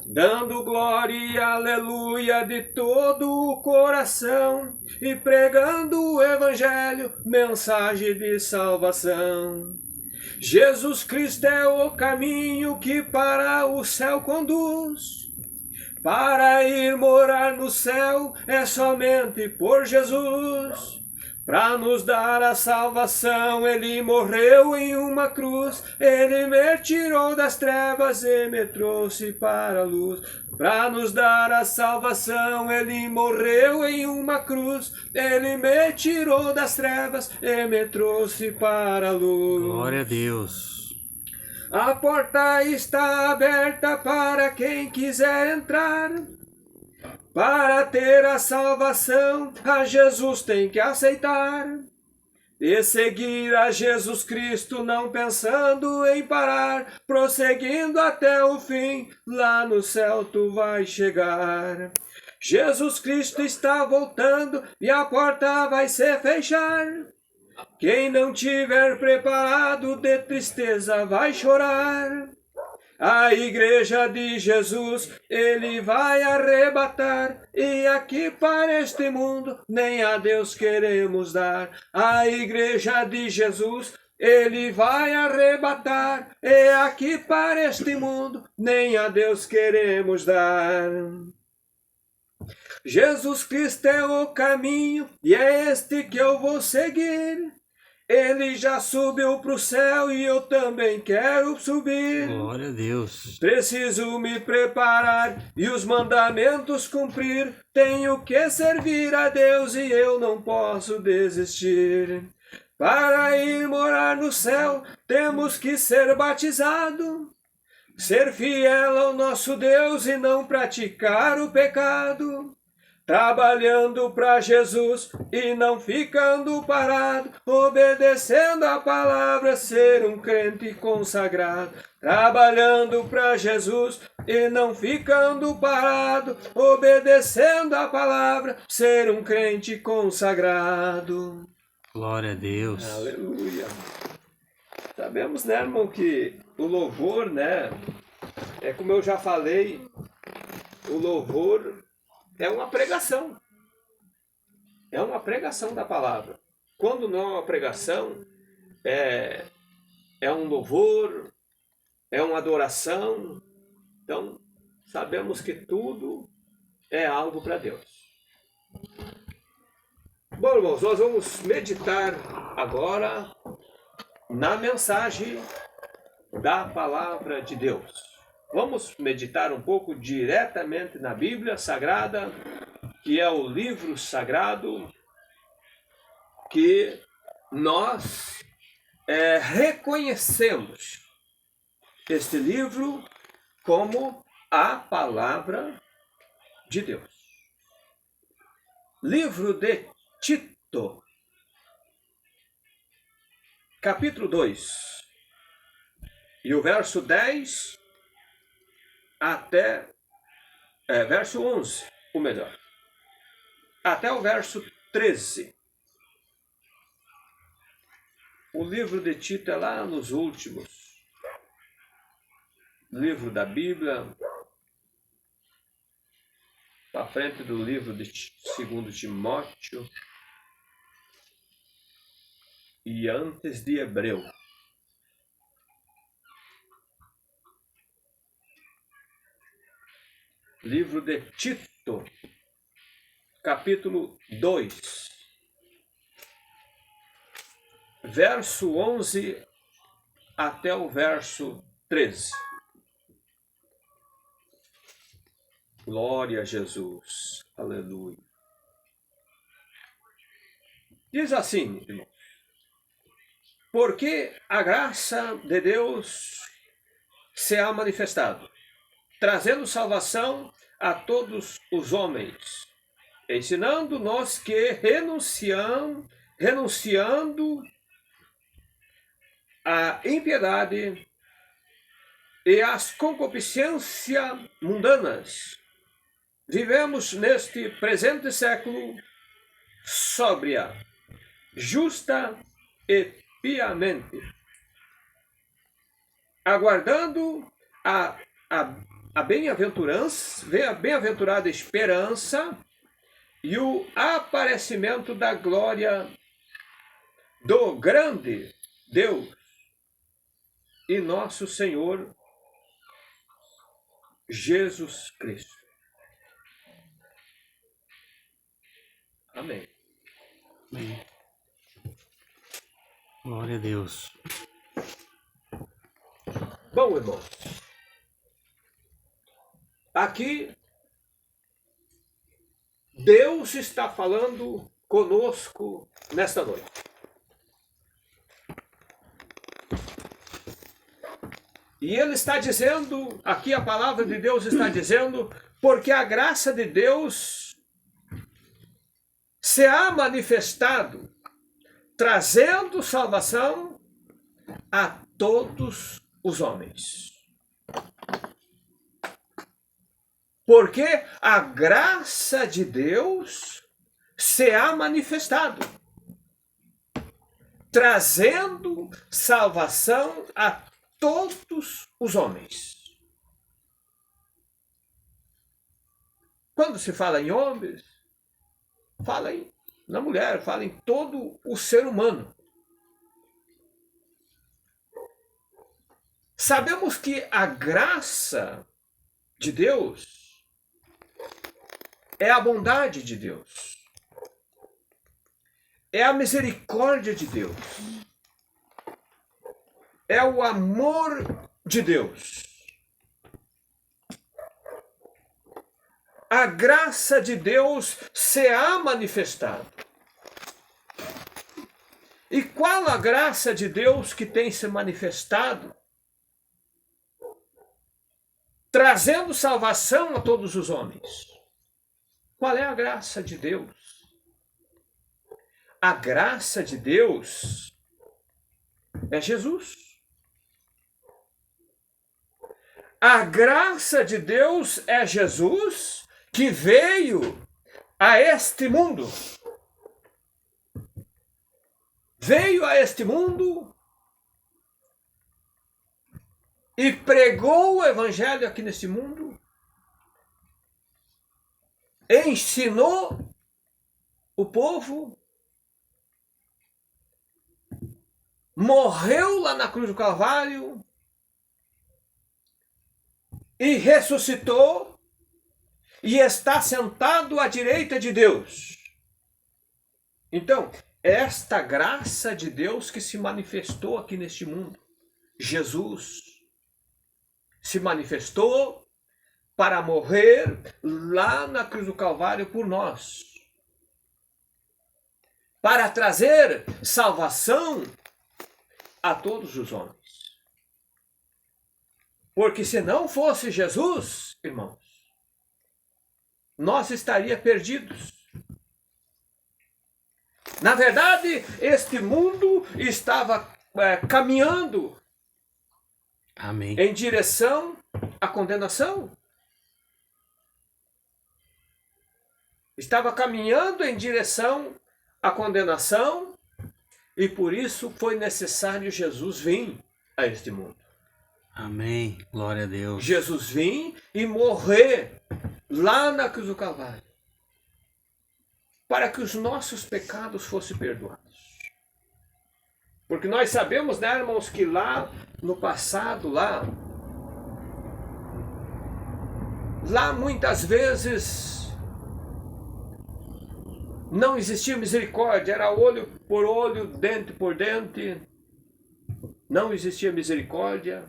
dando glória e aleluia de todo o coração e pregando o evangelho, mensagem de salvação. Jesus Cristo é o caminho que para o céu conduz. Para ir morar no céu é somente por Jesus. Para nos dar a salvação, Ele morreu em uma cruz. Ele me tirou das trevas e me trouxe para a luz. Para nos dar a salvação, Ele morreu em uma cruz. Ele me tirou das trevas e me trouxe para a luz. Glória a Deus. A porta está aberta para quem quiser entrar. Para ter a salvação, a Jesus tem que aceitar. E seguir a Jesus Cristo, não pensando em parar. Prosseguindo até o fim, lá no céu tu vais chegar. Jesus Cristo está voltando e a porta vai se fechar. Quem não tiver preparado, de tristeza vai chorar. A igreja de Jesus Ele vai arrebatar, e aqui para este mundo nem a Deus queremos dar. A igreja de Jesus Ele vai arrebatar, e aqui para este mundo nem a Deus queremos dar. Jesus Cristo é o caminho e é este que eu vou seguir. Ele já subiu para o céu e eu também quero subir. Glória a Deus. Preciso me preparar e os mandamentos cumprir. Tenho que servir a Deus e eu não posso desistir. Para ir morar no céu, temos que ser batizado. Ser fiel ao nosso Deus e não praticar o pecado. Trabalhando para Jesus e não ficando parado, obedecendo a palavra, ser um crente consagrado. Trabalhando para Jesus e não ficando parado, obedecendo a palavra, ser um crente consagrado. Glória a Deus. Aleluia. Sabemos, né, irmão, que o louvor, né, é como eu já falei, o louvor é uma pregação. É uma pregação da palavra. Quando não é uma pregação, é um louvor, é uma adoração. Então, sabemos que tudo é algo para Deus. Bom, irmãos, nós vamos meditar agora na mensagem da palavra de Deus. Vamos meditar um pouco diretamente na Bíblia Sagrada, que é o livro sagrado que nós reconhecemos este livro como a palavra de Deus. Livro de Tito, capítulo 2, e o verso 10 até verso 11, ou melhor, até o verso 13. O livro de Tito é lá nos últimos. Livro da Bíblia, à frente do livro de 2 Timóteo e antes de Hebreu. Livro de Tito, capítulo 2, verso 11 até o verso 13. Glória a Jesus. Aleluia. Diz assim, irmãos: porque a graça de Deus se ha manifestado, trazendo salvação a todos os homens, ensinando-nos que renunciando à impiedade e às concupiscências mundanas, vivemos neste presente século sóbria, justa e piamente, aguardando a a bem-aventurada esperança e o aparecimento da glória do grande Deus e nosso Senhor Jesus Cristo. Amém. Amém. Glória a Deus. Bom, irmãos, aqui Deus está falando conosco nesta noite. E Ele está dizendo, aqui a palavra de Deus está dizendo, porque a graça de Deus se há manifestado, trazendo salvação a todos os homens. Porque a graça de Deus se há manifestado, trazendo salvação a todos os homens. Quando se fala em homens, fala na mulher, fala em todo o ser humano. Sabemos que a graça de Deus é a bondade de Deus, é a misericórdia de Deus, é o amor de Deus. A graça de Deus se há manifestado. E qual a graça de Deus que tem se manifestado? Trazendo salvação a todos os homens. Qual é a graça de Deus? A graça de Deus é Jesus. A graça de Deus é Jesus que veio a este mundo. Veio a este mundo e pregou o evangelho aqui neste mundo, ensinou o povo, morreu lá na cruz do Calvário e ressuscitou e está sentado à direita de Deus. Então, esta graça de Deus que se manifestou aqui neste mundo, Jesus se manifestou para morrer lá na cruz do Calvário por nós, para trazer salvação a todos os homens. Porque se não fosse Jesus, irmãos, nós estaríamos perdidos. Na verdade, este mundo estava caminhando Amém. em direção à condenação. Estava caminhando em direção à condenação e por isso foi necessário Jesus vir a este mundo. Amém. Glória a Deus. Jesus vir e morrer lá na cruz do Calvário, para que os nossos pecados fossem perdoados. Porque nós sabemos, né, irmãos, que lá no passado, lá muitas vezes não existia misericórdia, era olho por olho, dente por dente, não existia misericórdia.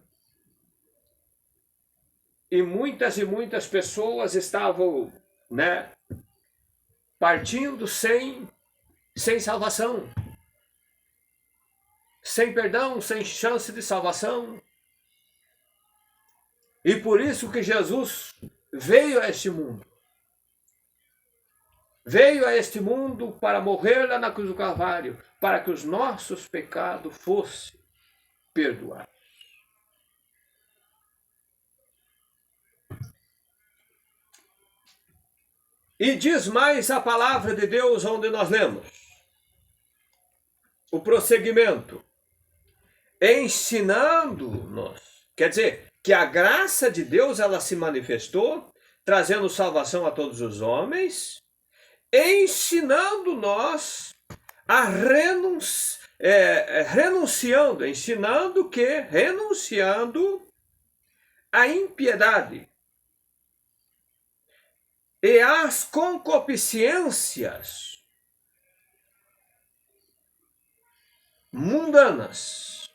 E muitas pessoas estavam, né, partindo sem salvação, sem perdão, sem chance de salvação. E por isso que Jesus veio a este mundo. Veio a este mundo para morrer lá na cruz do Calvário, para que os nossos pecados fossem perdoados. E diz mais a palavra de Deus onde nós lemos. O prosseguimento. Ensinando-nos. Quer dizer, que a graça de Deus ela se manifestou, trazendo salvação a todos os homens, ensinando nós a renunciando a impiedade e as concupiscências mundanas.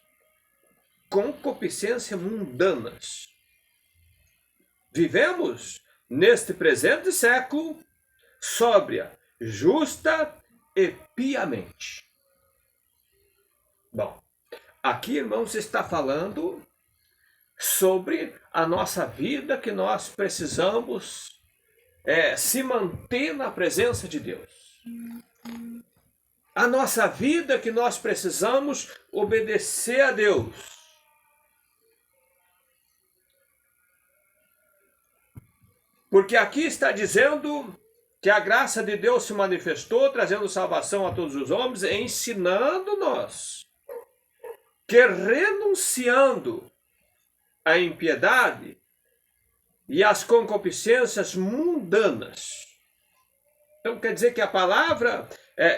Concupiscências mundanas. Vivemos neste presente século sóbria, justa e piamente. Bom, aqui, irmãos, está falando sobre a nossa vida, que nós precisamos se manter na presença de Deus. A nossa vida, que nós precisamos obedecer a Deus. Porque aqui está dizendo que a graça de Deus se manifestou, trazendo salvação a todos os homens, ensinando-nos que, renunciando à impiedade e às concupiscências mundanas. Então quer dizer que a palavra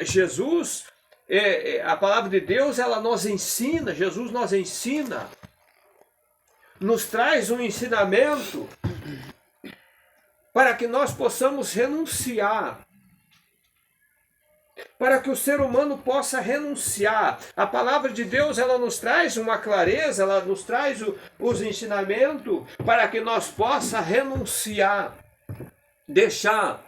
Jesus, a palavra de Deus, ela nos ensina, Jesus nos ensina, nos traz um ensinamento para que nós possamos renunciar, para que o ser humano possa renunciar. A palavra de Deus, ela nos traz uma clareza, ela nos traz os ensinamentos para que nós possa renunciar, deixar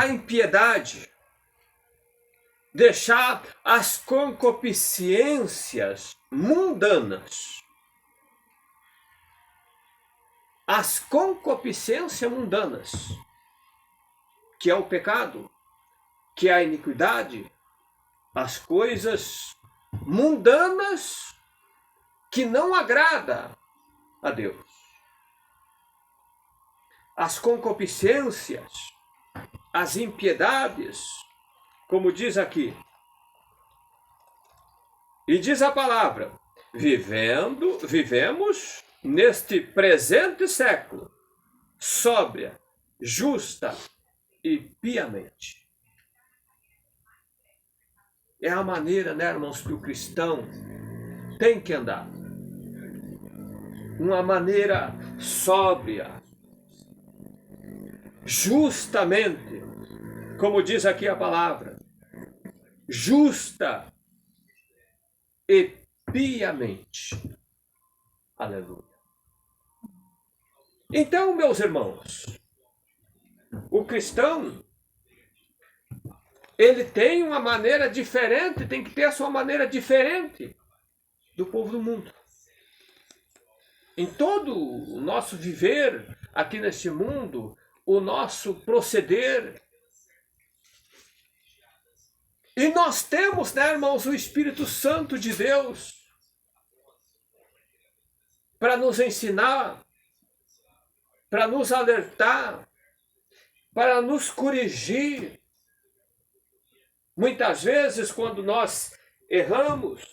a impiedade, deixar as concupiscências mundanas. As concupiscências mundanas, que é o pecado, que é a iniquidade, as coisas mundanas que não agrada a Deus. As concupiscências, as impiedades, como diz aqui. E diz a palavra: vivemos neste presente século, sóbria, justa e piamente. É a maneira, né, irmãos, que o cristão tem que andar. Uma maneira sóbria, justamente, como diz aqui a palavra, justa e piamente. Aleluia. Então, meus irmãos, o cristão, ele tem uma maneira diferente, tem que ter a sua maneira diferente do povo do mundo. Em todo o nosso viver aqui neste mundo, o nosso proceder. E nós temos, né, irmãos, o Espírito Santo de Deus para nos ensinar, para nos alertar, para nos corrigir. Muitas vezes, quando nós erramos,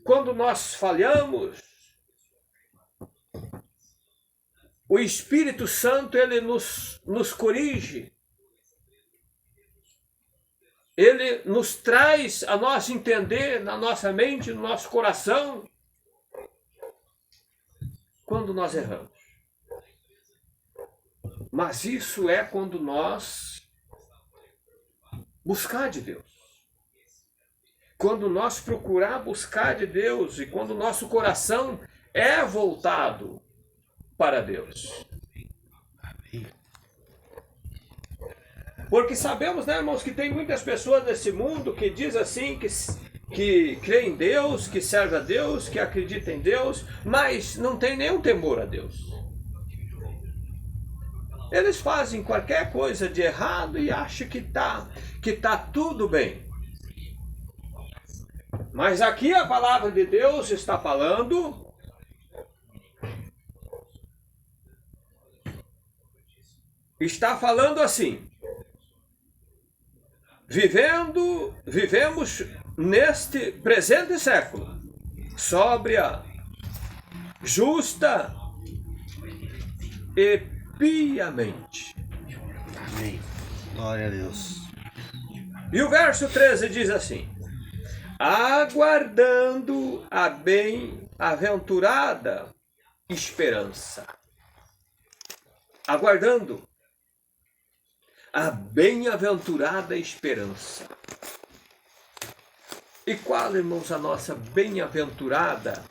quando nós falhamos, o Espírito Santo, ele nos corrige. Ele nos traz a nós entender na nossa mente, no nosso coração, quando nós erramos. Mas isso é quando nós buscar de Deus. Quando nós procurar buscar de Deus e quando o nosso coração é voltado para Deus. Porque sabemos, né, irmãos, que tem muitas pessoas nesse mundo que diz assim, que crê em Deus, que serve a Deus, que acredita em Deus, mas não tem nenhum temor a Deus. Eles fazem qualquer coisa de errado e acham que tá tudo bem. Mas aqui a palavra de Deus está falando assim: vivemos neste presente século, sóbria, justa e piamente. Amém. Glória a Deus. E o verso 13 diz assim: aguardando a bem-aventurada esperança. Aguardando a bem-aventurada esperança. E qual, irmãos, a nossa bem-aventurada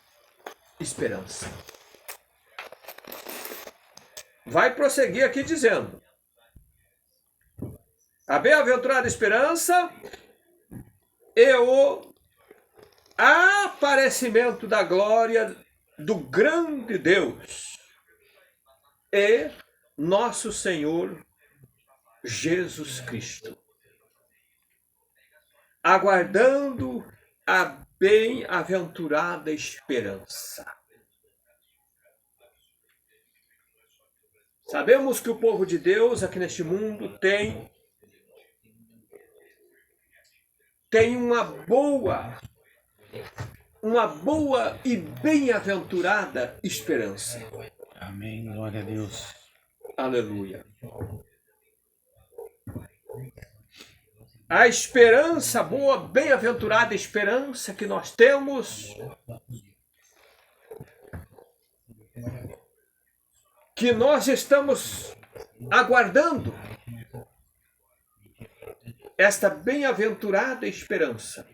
esperança? Vai prosseguir aqui dizendo: a bem-aventurada esperança e o aparecimento da glória do grande Deus e nosso Senhor Jesus Cristo. Aguardando a bem-aventurada esperança. Sabemos que o povo de Deus aqui neste mundo tem uma boa e bem-aventurada esperança. Amém. Glória a Deus. Aleluia. A esperança, boa, bem-aventurada esperança que nós temos, que nós estamos aguardando, esta bem-aventurada esperança.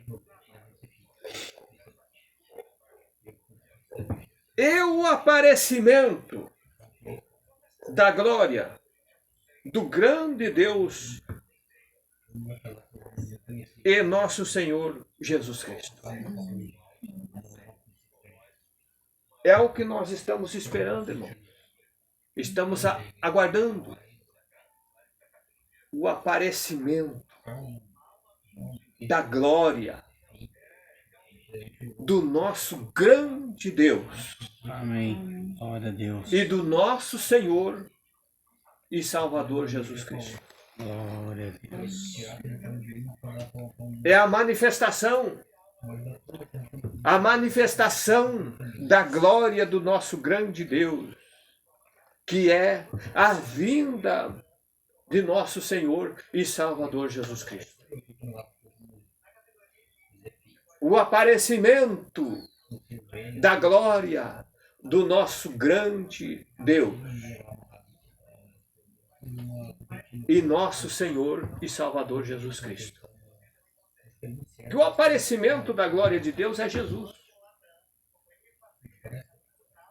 E o aparecimento da glória do grande Deus e nosso Senhor Jesus Cristo. É o que nós estamos esperando, irmão. Estamos aguardando o aparecimento da glória do nosso grande Deus. Amém. Glória a Deus. E do nosso Senhor e Salvador Jesus Cristo. Glória a Deus. É a manifestação da glória do nosso grande Deus, que é a vinda de nosso Senhor e Salvador Jesus Cristo. O aparecimento da glória do nosso grande Deus e nosso Senhor e Salvador Jesus Cristo. Que o aparecimento da glória de Deus é Jesus.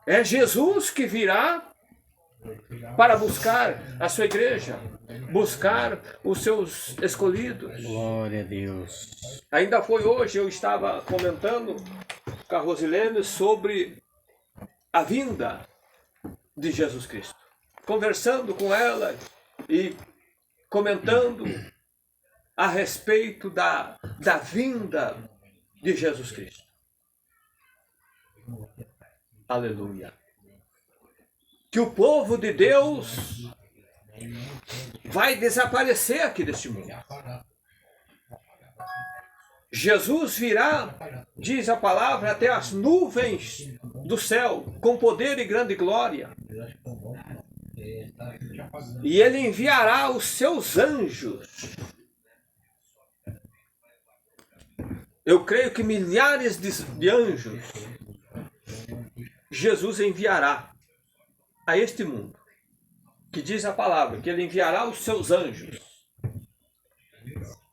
É Jesus que virá para buscar a sua igreja, buscar os seus escolhidos. Glória a Deus. Ainda foi hoje, eu estava comentando com a Rosilene sobre a vinda de Jesus Cristo. Conversando com ela e comentando a respeito da vinda de Jesus Cristo. Aleluia. Que o povo de Deus vai desaparecer aqui deste mundo. Jesus virá, diz a palavra, até as nuvens do céu, com poder e grande glória. E ele enviará os seus anjos. Eu creio que milhares de anjos Jesus enviará a este mundo, que diz a palavra, que ele enviará os seus anjos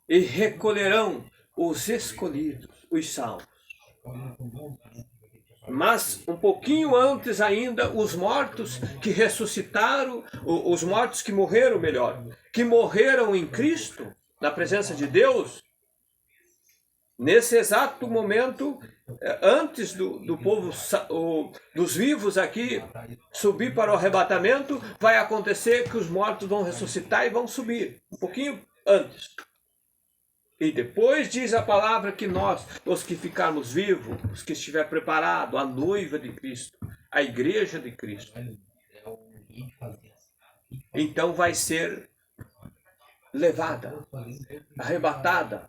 e recolherão os escolhidos, os salvos. Mas um pouquinho antes ainda, os mortos que ressuscitaram, os mortos que morreram, melhor, que morreram em Cristo, na presença de Deus, nesse exato momento, antes do povo, dos vivos aqui, subir para o arrebatamento, vai acontecer que os mortos vão ressuscitar e vão subir, um pouquinho antes. E depois diz a palavra que nós, os que ficarmos vivos, os que estiver preparado, a noiva de Cristo, a igreja de Cristo, então vai ser levada, arrebatada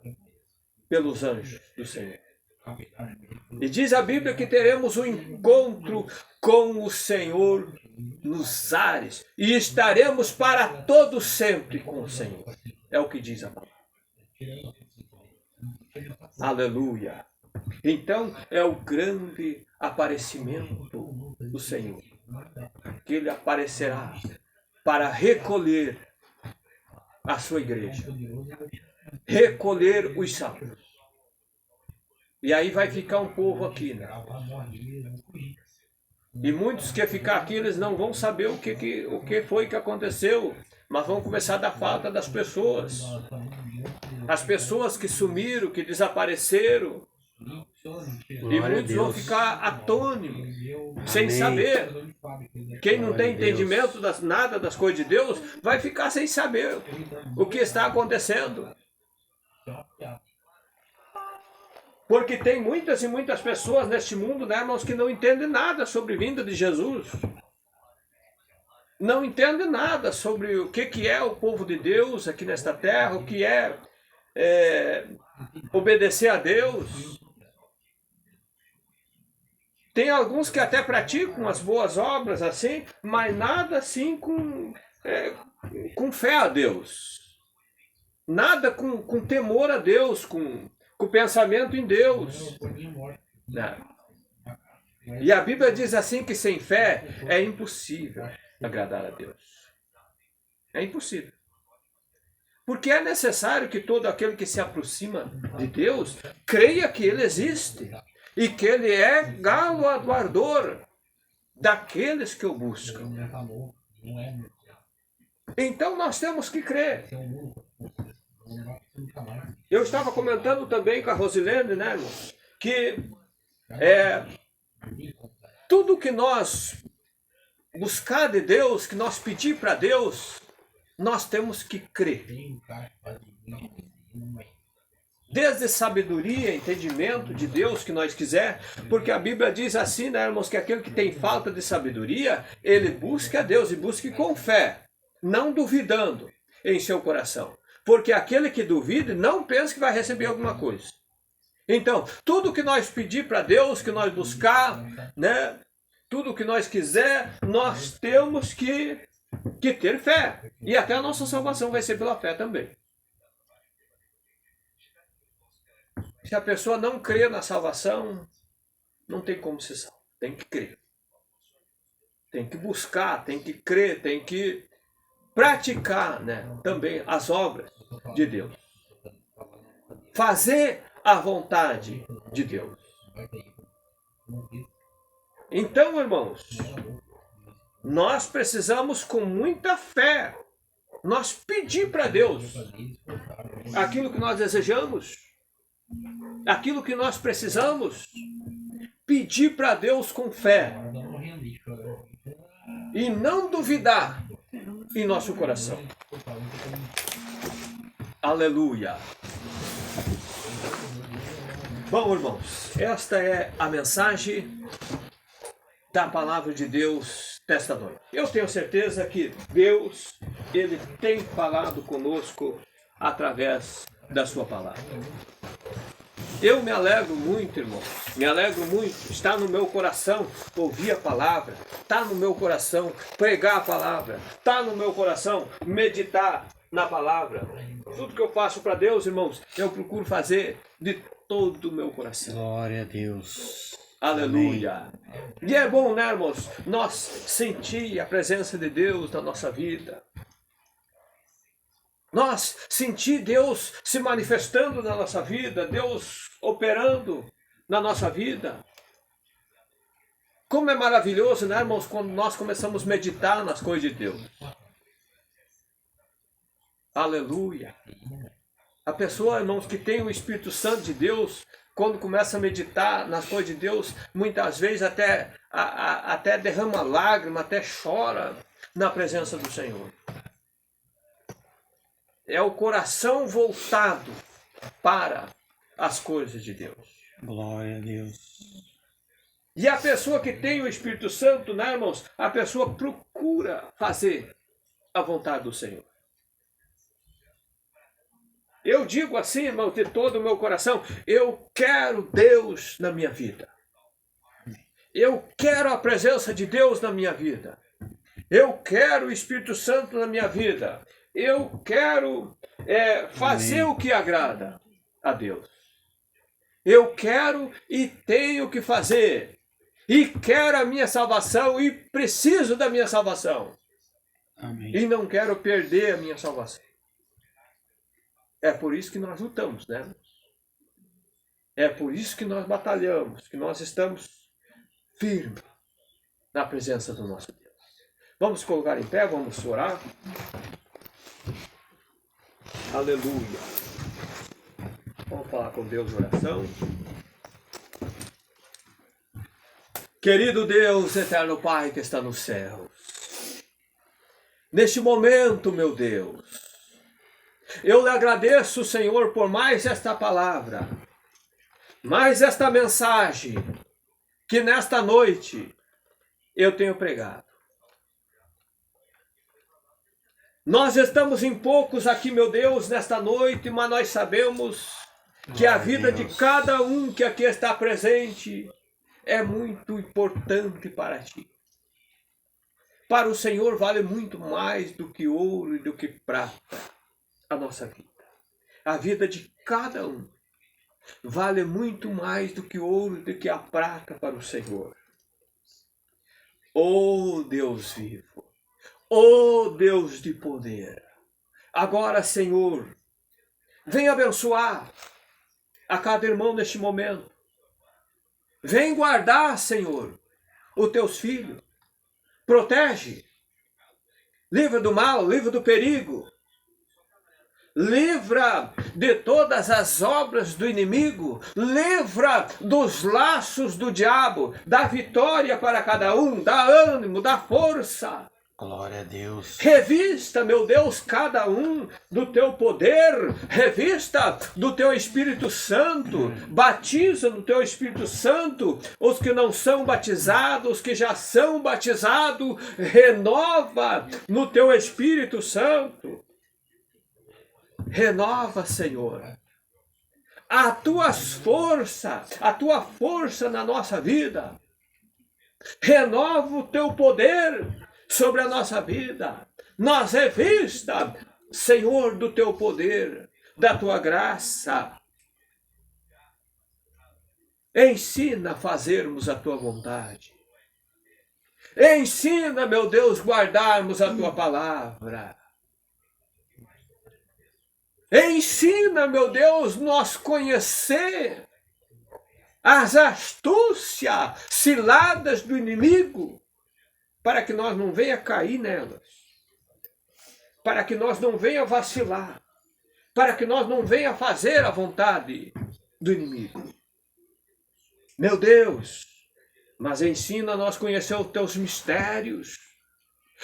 pelos anjos do Senhor. E diz a Bíblia que teremos um encontro com o Senhor nos ares e estaremos para todo sempre com o Senhor. É o que diz a palavra. Aleluia. Então é o grande aparecimento do Senhor, que Ele aparecerá para recolher a sua igreja, recolher os salvos. E aí vai ficar um povo aqui, né? E muitos que ficar aqui, eles não vão saber o que foi que aconteceu, mas vão começar a dar falta das pessoas. As pessoas que sumiram, que desapareceram. E muitos vão ficar atônitos, sem saber. Quem não tem entendimento nada das coisas de Deus, vai ficar sem saber o que está acontecendo. Porque tem muitas e muitas pessoas neste mundo, né, irmãos, que não entendem nada sobre a vinda de Jesus. Não entendem nada sobre o que é o povo de Deus aqui nesta terra, o que é obedecer a Deus. Tem alguns que até praticam as boas obras assim, mas nada assim com fé a Deus. Nada com temor a Deus, com pensamento em Deus. Não. E a Bíblia diz assim que sem fé é impossível agradar a Deus. É impossível. Porque é necessário que todo aquele que se aproxima de Deus creia que Ele existe e que Ele é galardoador daqueles que o buscam. Então nós temos que crer. Eu estava comentando também com a Rosilene, né, irmão, que tudo que nós buscar de Deus, que nós pedir para Deus, nós temos que crer. Desde sabedoria, entendimento de Deus que nós quiser, porque a Bíblia diz assim, né, irmãos, que aquele que tem falta de sabedoria, ele busca a Deus e busque com fé, não duvidando em seu coração. Porque aquele que duvida não pensa que vai receber alguma coisa. Então, tudo que nós pedir para Deus, que nós buscar, né, tudo que nós quiser, nós temos que ter fé. E até a nossa salvação vai ser pela fé também. Se a pessoa não crê na salvação, não tem como ser salvo. Tem que crer. Tem que buscar, tem que crer, tem que praticar, né, também as obras de Deus. Fazer a vontade de Deus. Então, irmãos, nós precisamos com muita fé, nós pedir para Deus aquilo que nós desejamos, aquilo que nós precisamos, pedir para Deus com fé e não duvidar em nosso coração. Aleluia. Bom, irmãos, esta é a mensagem da palavra de Deus desta noite. Eu tenho certeza que Deus, Ele tem falado conosco através da sua palavra. Eu me alegro muito, irmão, me alegro muito, está no meu coração ouvir a palavra, está no meu coração pregar a palavra, está no meu coração meditar na palavra. Tudo que eu faço para Deus, irmãos, eu procuro fazer de todo o meu coração. Glória a Deus. Aleluia. Amém. E é bom, né, irmãos, nós sentir a presença de Deus na nossa vida. Nós sentir Deus se manifestando na nossa vida, Deus operando na nossa vida. Como é maravilhoso, né, irmãos, quando nós começamos a meditar nas coisas de Deus. Aleluia. A pessoa, irmãos, que tem o Espírito Santo de Deus, quando começa a meditar nas coisas de Deus, muitas vezes até derrama lágrima, até chora na presença do Senhor. É o coração voltado para as coisas de Deus. Glória a Deus. E a pessoa que tem o Espírito Santo, né, irmãos? A pessoa procura fazer a vontade do Senhor. Eu digo assim, irmão, de todo o meu coração, eu quero Deus na minha vida. Eu quero a presença de Deus na minha vida. Eu quero o Espírito Santo na minha vida. Eu quero fazer o que agrada a Deus. Eu quero e tenho que fazer. E quero a minha salvação e preciso da minha salvação. Amém. E não quero perder a minha salvação. É por isso que nós lutamos, né? É por isso que nós batalhamos, que nós estamos firmes na presença do nosso Deus. Vamos colocar em pé, vamos orar. Aleluia. Vamos falar com Deus em oração. Querido Deus, eterno Pai que está nos céus, neste momento, meu Deus, eu lhe agradeço, Senhor, por mais esta palavra, mais esta mensagem que nesta noite eu tenho pregado. Nós estamos em poucos aqui, meu Deus, nesta noite, mas nós sabemos que a vida de cada um que aqui está presente é muito importante para ti. Para o Senhor vale muito mais do que ouro e do que prata a nossa vida. A vida de cada um vale muito mais do que ouro e do que a prata para o Senhor. Oh Deus vivo, oh Deus de poder, agora, Senhor, vem abençoar a cada irmão neste momento. Vem guardar, Senhor, os teus filhos. Protege. Livra do mal, livra do perigo. Livra de todas as obras do inimigo. Livra dos laços do diabo. Dá vitória para cada um. Dá ânimo, dá força. Glória a Deus. Revista, meu Deus, cada um do teu poder. Revista do teu Espírito Santo. Batiza no teu Espírito Santo os que não são batizados, os que já são batizados. Renova no teu Espírito Santo. Renova, Senhor, a tua força na nossa vida. Renova o teu poder sobre a nossa vida. Nós revista, Senhor, do teu poder, da tua graça. Ensina a fazermos a tua vontade. Ensina, meu Deus, guardarmos a tua palavra. Ensina, meu Deus, nós conhecer as astúcias, ciladas do inimigo, para que nós não venha cair nelas, para que nós não venha vacilar, para que nós não venha fazer a vontade do inimigo. Meu Deus, mas ensina a nós conhecer os teus mistérios,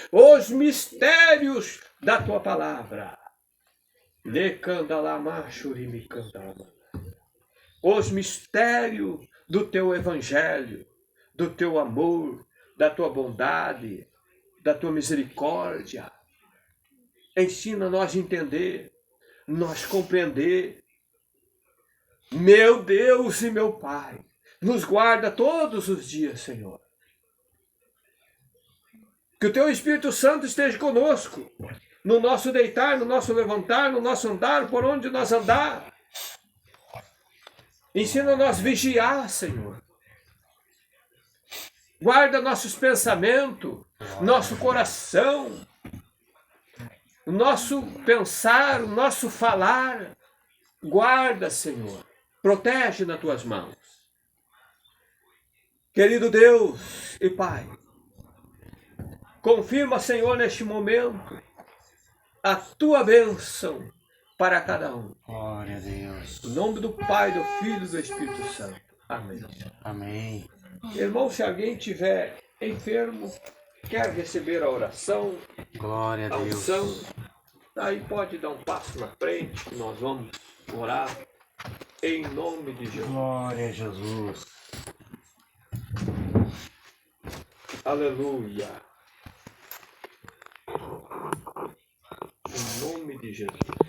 os mistérios da tua palavra. Os mistérios do teu evangelho, do teu amor, da tua bondade, da tua misericórdia. Ensina nós a entender, nós compreender. Meu Deus e meu Pai, nos guarda todos os dias, Senhor. Que o teu Espírito Santo esteja conosco, no nosso deitar, no nosso levantar, no nosso andar, por onde nós andar. Ensina-nos a vigiar, Senhor. Guarda nossos pensamentos, nosso coração, o nosso pensar, o nosso falar. Guarda, Senhor. Protege nas tuas mãos. Querido Deus e Pai, confirma, Senhor, neste momento, a tua bênção para cada um. Glória a Deus. Em nome do Pai, do Filho e do Espírito Santo. Amém. Amém. Irmão, se alguém estiver enfermo, quer receber a oração, Glória a a Deus. unção, aí pode dar um passo na frente, que nós vamos orar em nome de Jesus. Glória a Jesus. Aleluia. Em nome de Jesus.